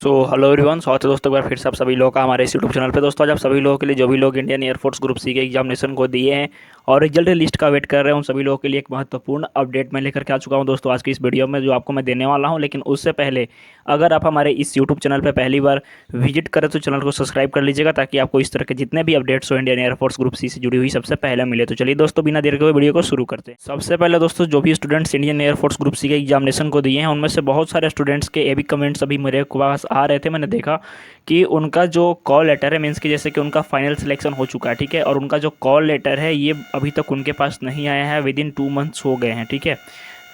Hello everyone, स्वागत है दोस्तों एक बार फिर से आप सभी लोगों का हमारे इस यूट्यूब चैनल पे। दोस्तों आज आप सभी लोगों के लिए जो भी लोग इंडियन एयरफोर्स ग्रुप सी के एग्जामिनेशन को दिए हैं और रिजल्ट लिस्ट का वेट कर रहे हैं, उन सभी लोगों के लिए एक महत्वपूर्ण अपडेट मैं लेकर के आ चुका हूं दोस्तों आज की इस वीडियो में, जो आपको मैं देने वाला हूं। लेकिन उससे पहले अगर आप हमारे इस यूट्यूब चैनल पर पहली बार विजिट करें तो चैनल को सब्सक्राइब कर लीजिएगा, ताकि आपको इस तरह के जितने भी अपडेट्स हो इंडियन एयरफोर्स ग्रुप सी से जुड़ी हुई सबसे पहले मिले। तो चलिए दोस्तों, बिना देर के हुए वीडियो को शुरू करते हैं। सबसे पहले दोस्तों, जो भी students Indian air force group C के एग्जामिनेशन को दिए हैं, उनमें से बहुत सारे स्टूडेंट्स के ये भी कमेंट्स अभी मेरे पास आ रहे थे। मैंने देखा कि उनका जो कॉल लेटर है, मीन्स कि जैसे कि उनका फाइनल सिलेक्शन हो चुका है, ठीक है, और उनका जो कॉल लेटर है ये अभी तक उनके पास नहीं आया है। विद इन 2 मंथ्स हो गए हैं, ठीक है।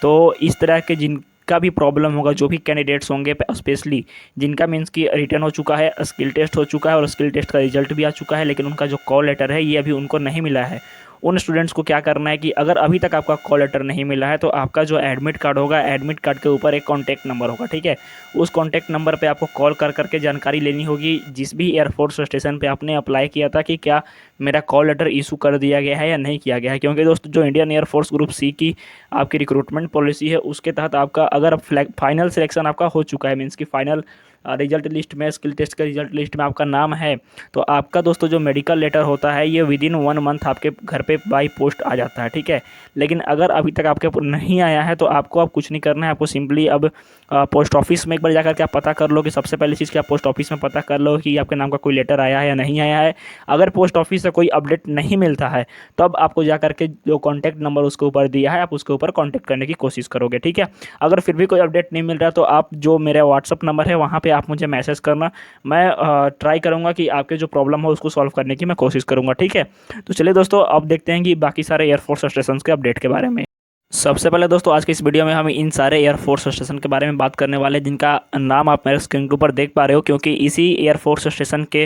तो इस तरह के जिनका भी प्रॉब्लम होगा, जो भी कैंडिडेट्स होंगे, स्पेशली जिनका मीन्स कि रिटर्न हो चुका है, स्किल टेस्ट हो चुका है और स्किल टेस्ट का रिजल्ट भी आ चुका है, लेकिन उनका जो कॉल लेटर है ये अभी उनको नहीं मिला है। उन स्टूडेंट्स को क्या करना है कि अगर अभी तक आपका कॉल लेटर नहीं मिला है तो आपका जो एडमिट कार्ड होगा, एडमिट कार्ड के ऊपर एक कॉन्टैक्ट नंबर होगा, ठीक है। उस कॉन्टैक्ट नंबर पे आपको कॉल कर करके जानकारी लेनी होगी, जिस भी एयरफोर्स स्टेशन पे आपने अप्लाई किया था, कि क्या मेरा कॉल लेटर इशू कर दिया गया है या नहीं किया गया है। क्योंकि दोस्तों, जो इंडियन एयरफोर्स ग्रुप सी की आपकी रिक्रूटमेंट पॉलिसी है, उसके तहत आपका अगर फाइनल सिलेक्शन आपका हो चुका है, मीन्स कि फाइनल रिजल्ट लिस्ट में, स्किल टेस्ट के रिजल्ट लिस्ट में आपका नाम है, तो आपका दोस्तों जो मेडिकल लेटर होता है ये विद इन 1 मंथ आपके घर पे बाई पोस्ट आ जाता है, ठीक है। लेकिन अगर अभी तक आपके नहीं आया है तो आपको अब कुछ नहीं करना है। आपको सिंपली अब पोस्ट ऑफिस में एक बार जाकर के आप पता कर लो, कि सबसे पहली चीज़ कि आप पोस्ट ऑफिस में पता कर लो कि आपके नाम का कोई लेटर आया है या नहीं आया है। अगर पोस्ट ऑफिस से कोई अपडेट नहीं मिलता है तब आपको जाकर के जो कॉन्टैक्ट नंबर उसके ऊपर दिया है, आप उसके ऊपर कॉन्टैक्ट करने की कोशिश करोगे, ठीक है। अगर फिर भी कोई अपडेट नहीं मिल रहा तो आप जो मेरा व्हाट्सअप नंबर है वहाँ पर आप मुझे मैसेज करना। मैं ट्राई करूँगा कि आपके जो प्रॉब्लम हो उसको सॉल्व करने की मैं कोशिश करूँगा, ठीक है। तो चलिए दोस्तों, अब देखते हैं कि बाकी सारे एयरफोर्स स्टेशन के अपडेट के बारे में। सबसे पहले दोस्तों, आज के इस वीडियो में हम इन सारे एयरफोर्स स्टेशन के बारे में बात करने वाले हैं, जिनका नाम आप मेरे स्क्रीन के ऊपर देख पा रहे हो। क्योंकि इसी एयरफोर्स स्टेशन के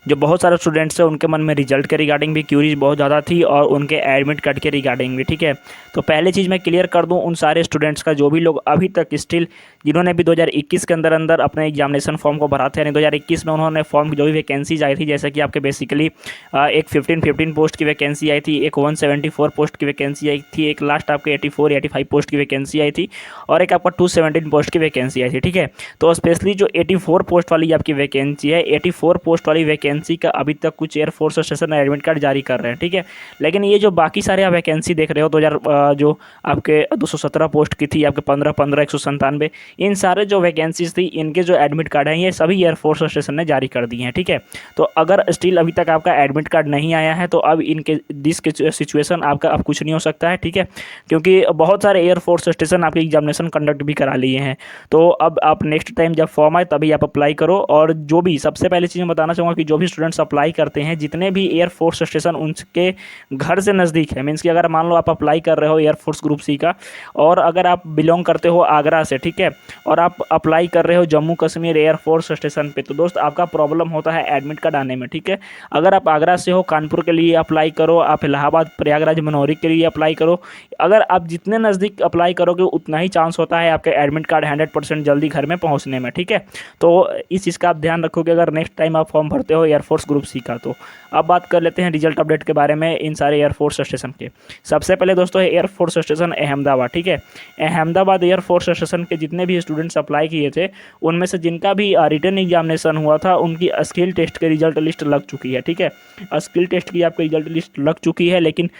जो बहुत सारे स्टूडेंट्स हैं, उनके मन में रिजल्ट के रिगार्डिंग भी क्यूरीज बहुत ज़्यादा थी और उनके एडमिट कार्ड के रिगार्डिंग भी, ठीक है। तो पहले चीज़ मैं क्लियर कर दूँ उन सारे स्टूडेंट्स का, जो भी लोग अभी तक स्टिल, जिन्होंने भी 2021 के अंदर अंदर अपने एग्जामिनेशन फॉर्म को भरा था, यानी 2021 में उन्होंने फॉर्म की जो भी वैकेंसीज आई थी, जैसे कि आपके बेसिकली एक 15 पोस्ट की वैकेंसी आई थी, एक 174 पोस्ट की वैकेंसी आई थी, एक लास्ट आपके 85 पोस्ट की वैकेंसी आई थी और एक आपका 217 पोस्ट की वैकेंसी आई थी, ठीक है। तो स्पेशली जो 84 पोस्ट वाली आपकी वैकेंसी है, 84 पोस्ट वाली वैकेंसी का अभी तक कुछ एयरफोर्स स्टेशन एडमिट कार्ड जारी कर रहे हैं, ठीक है। लेकिन ये जो बाकी सारे आप वैकेंसी देख रहे हो, 2000 जो आपके 217 पोस्ट की थी, आपके 15 197, इन सारे जो वैकेंसीज थी, इनके जो एडमिट कार्ड हैं ये सभी एयरफोर्स स्टेशन ने जारी कर दिए हैं, ठीक है। तो अगर स्टिल अभी तक आपका एडमिट कार्ड नहीं आया है तो अब इनके दिस सिचुएशन आपका अब कुछ नहीं हो सकता है, ठीक है। क्योंकि बहुत सारे एयरफोर्स स्टेशन आपके एग्जामिनेशन कंडक्ट भी करा लिए हैं। तो अब आप नेक्स्ट टाइम जब फॉर्म आए तभी आप अप्लाई करो। और जो भी सबसे पहले चीज़ मैं बताना चाहूँगा कि जो भी स्टूडेंट्स अप्लाई करते हैं, जितने भी एयरफोर्स स्टेशन उनके घर से नज़दीक है, मीन्स कि अगर मान लो आप अप्लाई कर रहे हो एयरफोर्स ग्रुप सी का और अगर आप बिलोंग करते हो आगरा से, ठीक है, और आप अप्लाई कर रहे हो जम्मू कश्मीर एयरफोर्स स्टेशन पे, तो दोस्त आपका प्रॉब्लम होता है एडमिट कार्ड आने में, ठीक है। अगर आप आगरा से हो, कानपुर के लिए अप्लाई करो, आप इलाहाबाद प्रयागराज मनोहरी के लिए अप्लाई करो। अगर आप जितने नज़दीक अप्लाई करोगे उतना ही चांस होता है आपके एडमिट कार्ड 100% जल्दी घर में पहुंचने में, ठीक है। तो इस चीज़ का आप ध्यान रखोगे अगर नेक्स्ट टाइम आप फॉर्म भरते हो एयरफोर्स ग्रुप सी का। तो अब बात कर लेते हैं रिजल्ट अपडेट के बारे में इन सारे एयरफोर्स स्टेशन के। सबसे पहले दोस्तों है एयरफोर्स स्टेशन अहमदाबाद, ठीक है। अहमदाबाद एयरफोर्स स्टेशन के जितने भी स्टूडेंट्स अप्लाई किए थे, उनमें से जिनका भी रिटर्न एग्जामिनेशन हुआ था, उनकी स्किल टेस्ट के रिजल्ट लिस्ट लग चुकी है, ठीक है। स्किल टेस्ट की आपकी रिजल्ट लिस्ट लग चुकी है, लेकिन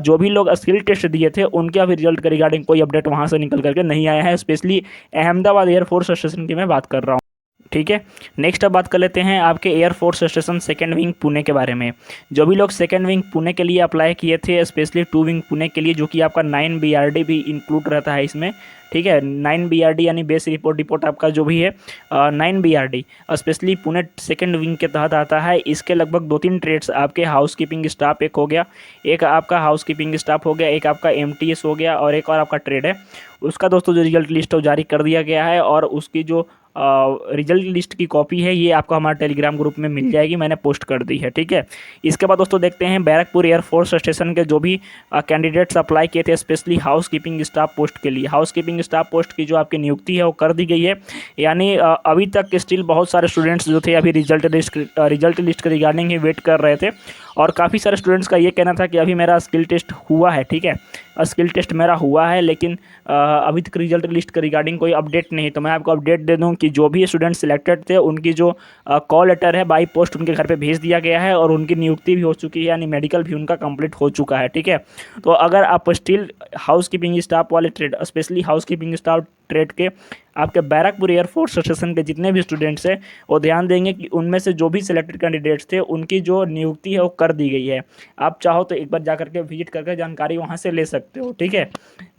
जो भी लोग स्किल टेस्ट दिए थे उनके अभी रिजल्ट के रिगार्डिंग कोई अपडेट वहाँ से निकल करके नहीं आया है। स्पेशली अहमदाबाद एयरफोर्स स्टेशन की मैं बात कर रहा हूँ, ठीक है। नेक्स्ट अब बात कर लेते हैं आपके air force station second wing Pune के बारे में। जो भी लोग सेकेंड विंग पुणे के लिए अप्लाई किए थे, स्पेशली 2 विंग पुणे के लिए, जो कि आपका 9 BRD भी इंक्लूड रहता है इसमें, ठीक है। 9 BRD यानी बेस रिपोर्ट आपका जो भी है 9 BRD specially Pune second wing के तहत आता है। इसके लगभग 2-3 ट्रेड्स आपके हाउसकीपिंग स्टाफ एक हो गया, एक आपका हाउसकीपिंग स्टाफ हो गया, एक आपका MTS हो गया और एक और आपका ट्रेड है। उसका दोस्तों जो रिजल्ट लिस्ट है जारी कर दिया गया है और उसकी जो रिजल्ट लिस्ट की कॉपी है ये आपको हमारे टेलीग्राम ग्रुप में मिल जाएगी, मैंने पोस्ट कर दी है, ठीक है। इसके बाद दोस्तों देखते हैं बैरकपुर एयरफोर्स स्टेशन के जो भी कैंडिडेट्स अप्लाई किए थे, स्पेशली हाउसकीपिंग स्टाफ पोस्ट के लिए। हाउसकीपिंग स्टाफ पोस्ट की जो आपकी नियुक्ति है वो कर दी गई है, यानी अभी तक स्टिल बहुत सारे स्टूडेंट्स जो थे अभी रिजल्ट लिस्ट के रिगार्डिंग ही वेट कर रहे थे। और काफ़ी सारे स्टूडेंट्स का ये कहना था कि अभी मेरा स्किल टेस्ट हुआ है, ठीक है, स्किल टेस्ट मेरा हुआ है, लेकिन अभी तक रिजल्ट लिस्ट के रिगार्डिंग कोई अपडेट नहीं। तो मैं आपको अपडेट दे दूं कि जो भी स्टूडेंट सिलेक्टेड थे उनकी जो कॉल लेटर है बाई पोस्ट उनके घर पे भेज दिया गया है और उनकी नियुक्ति भी हो चुकी है, यानी मेडिकल भी उनका कंप्लीट हो चुका है। ठीक है, तो अगर आप स्टिल हाउस कीपिंग स्टाफ वाले trade, specially house keeping staff trade के आपके बैरकपुर एयरफोर्स स्टेशन के जितने भी स्टूडेंट्स हैं वो ध्यान देंगे कि उनमें से जो भी सिलेक्टेड कैंडिडेट्स थे उनकी जो नियुक्ति है वो कर दी गई है। आप चाहो तो एक बार जा करके विजिट करके जानकारी वहाँ से ले सकते हो। ठीक है,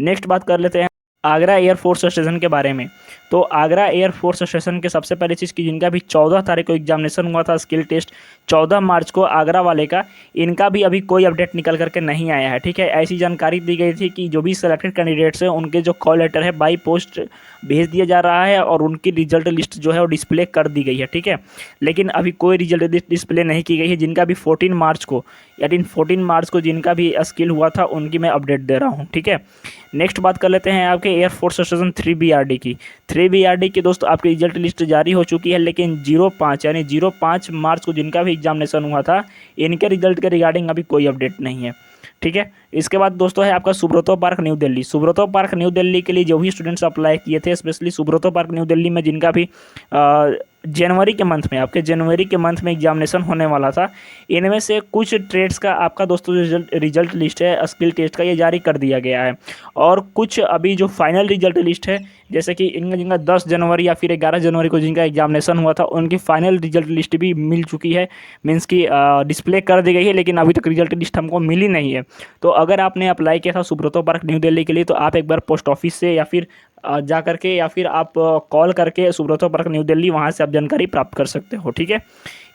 नेक्स्ट बात कर लेते हैं आगरा एयरफोर्स स्टेशन के बारे में। तो आगरा एयरफोर्स स्टेशन के सबसे पहली चीज़ की जिनका भी 14 तारीख को एग्जामिनेशन हुआ था स्किल टेस्ट 14 मार्च को आगरा वाले का, इनका भी अभी कोई अपडेट निकल करके नहीं आया है। ठीक है, ऐसी जानकारी दी गई थी कि जो भी सिलेक्टेड कैंडिडेट्स हैं उनके जो कॉल लेटर है बाई पोस्ट भेज दिया जा रहा है और उनकी रिजल्ट लिस्ट जो है वो डिस्प्ले कर दी गई है। ठीक है, लेकिन अभी कोई रिजल्ट डिस्प्ले नहीं की गई है। जिनका भी 14 मार्च को यानी 14 मार्च को जिनका भी स्किल हुआ था उनकी मैं अपडेट दे रहा हूँ। ठीक है, नेक्स्ट बात कर लेते हैं आपके एयरफोर्स स्टेशन 3BRD की। 3BRD की दोस्तों आपकी रिजल्ट लिस्ट जारी हो चुकी है, लेकिन 05 यानी 05 मार्च को जिनका भी एग्जामिनेशन हुआ था इनके रिजल्ट के रिगार्डिंग अभी कोई अपडेट नहीं है। ठीक है, इसके बाद दोस्तों है आपका Subroto park new Delhi. Subroto park new Delhi के लिए जो भी स्टूडेंट्स अप्लाई किए थे, specially Subroto park new Delhi में जिनका भी जनवरी के मंथ में आपके जनवरी के मंथ में एग्जामिनेशन होने वाला था, इनमें से कुछ ट्रेड्स का आपका दोस्तों रिजल्ट लिस्ट है स्किल टेस्ट का ये जारी कर दिया गया है। और कुछ अभी जो फाइनल रिजल्ट लिस्ट है, जैसे कि जिनका 10 जनवरी या फिर 11 जनवरी को जिनका एग्जामिनेशन हुआ था उनकी फाइनल रिजल्ट लिस्ट भी मिल चुकी है, मीन्स की डिस्प्ले कर दी गई है, लेकिन अभी तक रिजल्ट लिस्ट हमको मिली नहीं है। तो अगर आपने अप्लाई किया था सुब्रतो पार्क न्यू दिल्ली के लिए तो आप एक बार पोस्ट ऑफिस से या फिर जा करके या फिर आप कॉल करके सुब्रतो पार्क न्यू दिल्ली वहाँ से आप जानकारी प्राप्त कर सकते हो। ठीक है,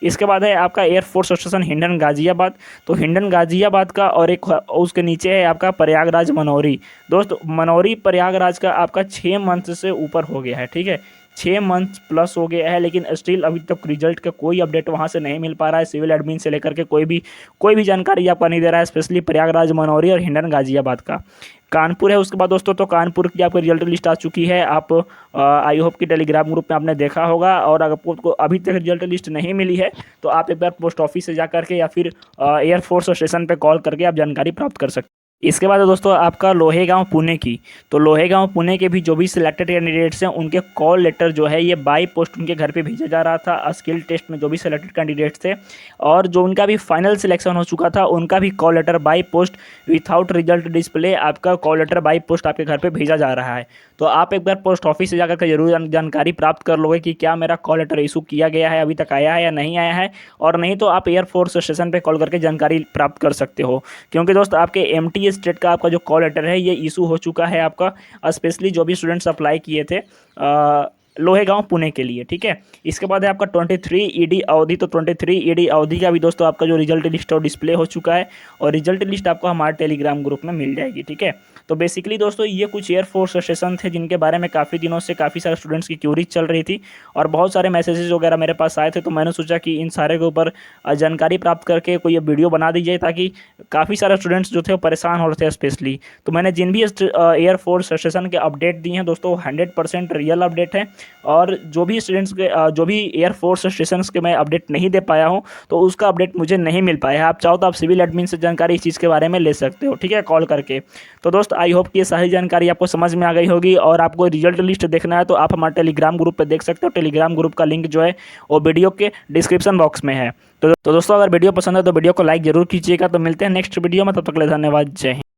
इसके बाद है आपका एयरफोर्स स्टेशन हिंडन गाजियाबाद। तो हिंडन गाजियाबाद का और एक उसके नीचे है आपका प्रयागराज मनौरी। दोस्त मनौरी प्रयागराज का आपका 6 मंथ से ऊपर हो गया है। ठीक है, 6 मंथ प्लस हो गया है, लेकिन स्टिल अभी तक रिजल्ट का कोई अपडेट वहाँ से नहीं मिल पा रहा है। सिविल एडमिन से लेकर के कोई भी जानकारी आपको नहीं दे रहा है, स्पेशली प्रयागराज मनौरी और हिंडन गाजियाबाद का। कानपुर है उसके बाद दोस्तों, तो कानपुर की आपकी रिजल्ट लिस्ट आ चुकी है। आप आई होप कि टेलीग्राम ग्रुप में आपने देखा होगा, और अगर आपको अभी तक रिजल्ट लिस्ट नहीं मिली है तो आप एक बार पोस्ट ऑफिस से जा करके या फिर एयरफोर्स स्टेशन पे कॉल करके आप जानकारी प्राप्त कर सकते हैं। इसके बाद दोस्तों आपका लोहेगांव पुणे की। तो लोहेगांव पुणे के भी जो भी सिलेक्टेड कैंडिडेट्स हैं उनके कॉल लेटर जो है ये बाई पोस्ट उनके घर पे भेजा जा रहा था स्किल टेस्ट में जो भी सिलेक्टेड कैंडिडेट्स थे, और जो उनका भी फाइनल सिलेक्शन हो चुका था उनका भी call letter by post without result display आपका कॉल लेटर बाई पोस्ट आपके घर पर भेजा जा रहा है। तो आप एक बार पोस्ट ऑफिस से जाकर के जरूर जानकारी प्राप्त कर लोगे कि क्या मेरा कॉल लेटर इशू किया गया है, अभी तक आया है या नहीं आया है, और नहीं तो आप एयरफोर्स स्टेशन पे कॉल करके जानकारी प्राप्त कर सकते हो। क्योंकि दोस्त आपके MT स्टेट का आपका जो कॉल लेटर है ये इशू हो चुका है आपका, स्पेशली जो भी स्टूडेंट्स अप्लाई किए थे लोहेगांव पुणे के लिए। ठीक है, इसके बाद है आपका 23 ED अवधि। तो 23 ED अवधि का भी दोस्तों आपका जो रिजल्ट लिस्ट है डिस्प्ले हो चुका है, और रिजल्ट लिस्ट आपको हमारे टेलीग्राम ग्रुप में मिल जाएगी। ठीक है, तो बेसिकली दोस्तों ये कुछ एयरफोर्स स्टेशन थे जिनके बारे में काफ़ी दिनों से काफ़ी सारे स्टूडेंट्स की क्यूरीज चल रही थी, और बहुत सारे मैसेजेस वगैरह मेरे पास आए थे। तो मैंने सोचा कि इन सारे के ऊपर जानकारी प्राप्त करके कोई ये वीडियो बना दी जाए, ताकि काफ़ी सारे स्टूडेंट्स जो थे वो परेशान हो रहे थे स्पेशली। तो मैंने जिन भी एयरफोर्स स्टेशन के अपडेट दिए हैं दोस्तों 100% रियल अपडेट है, और जो भी स्टूडेंट्स के जो भी एयरफोर्स स्टेशन के मैं अपडेट नहीं दे पाया हूँ तो उसका अपडेट मुझे नहीं मिल पाया है। आप चाहो तो आप सिविल एडमिन से जानकारी इस चीज़ के बारे में ले सकते हो। ठीक है, कॉल करके। तो दोस्त आई होप कि ये सारी जानकारी आपको समझ में आ गई होगी, और आपको रिजल्ट लिस्ट देखना है तो आप हमारे टेलीग्राम ग्रुप पे देख सकते हो। टेलीग्राम ग्रुप का लिंक जो है वो वीडियो के डिस्क्रिप्शन बॉक्स में है। तो दोस्तों अगर वीडियो पसंद है तो वीडियो को लाइक जरूर कीजिएगा। तो मिलते हैं नेक्स्ट वीडियो में, तब तक के लिए धन्यवाद, जय हिंद।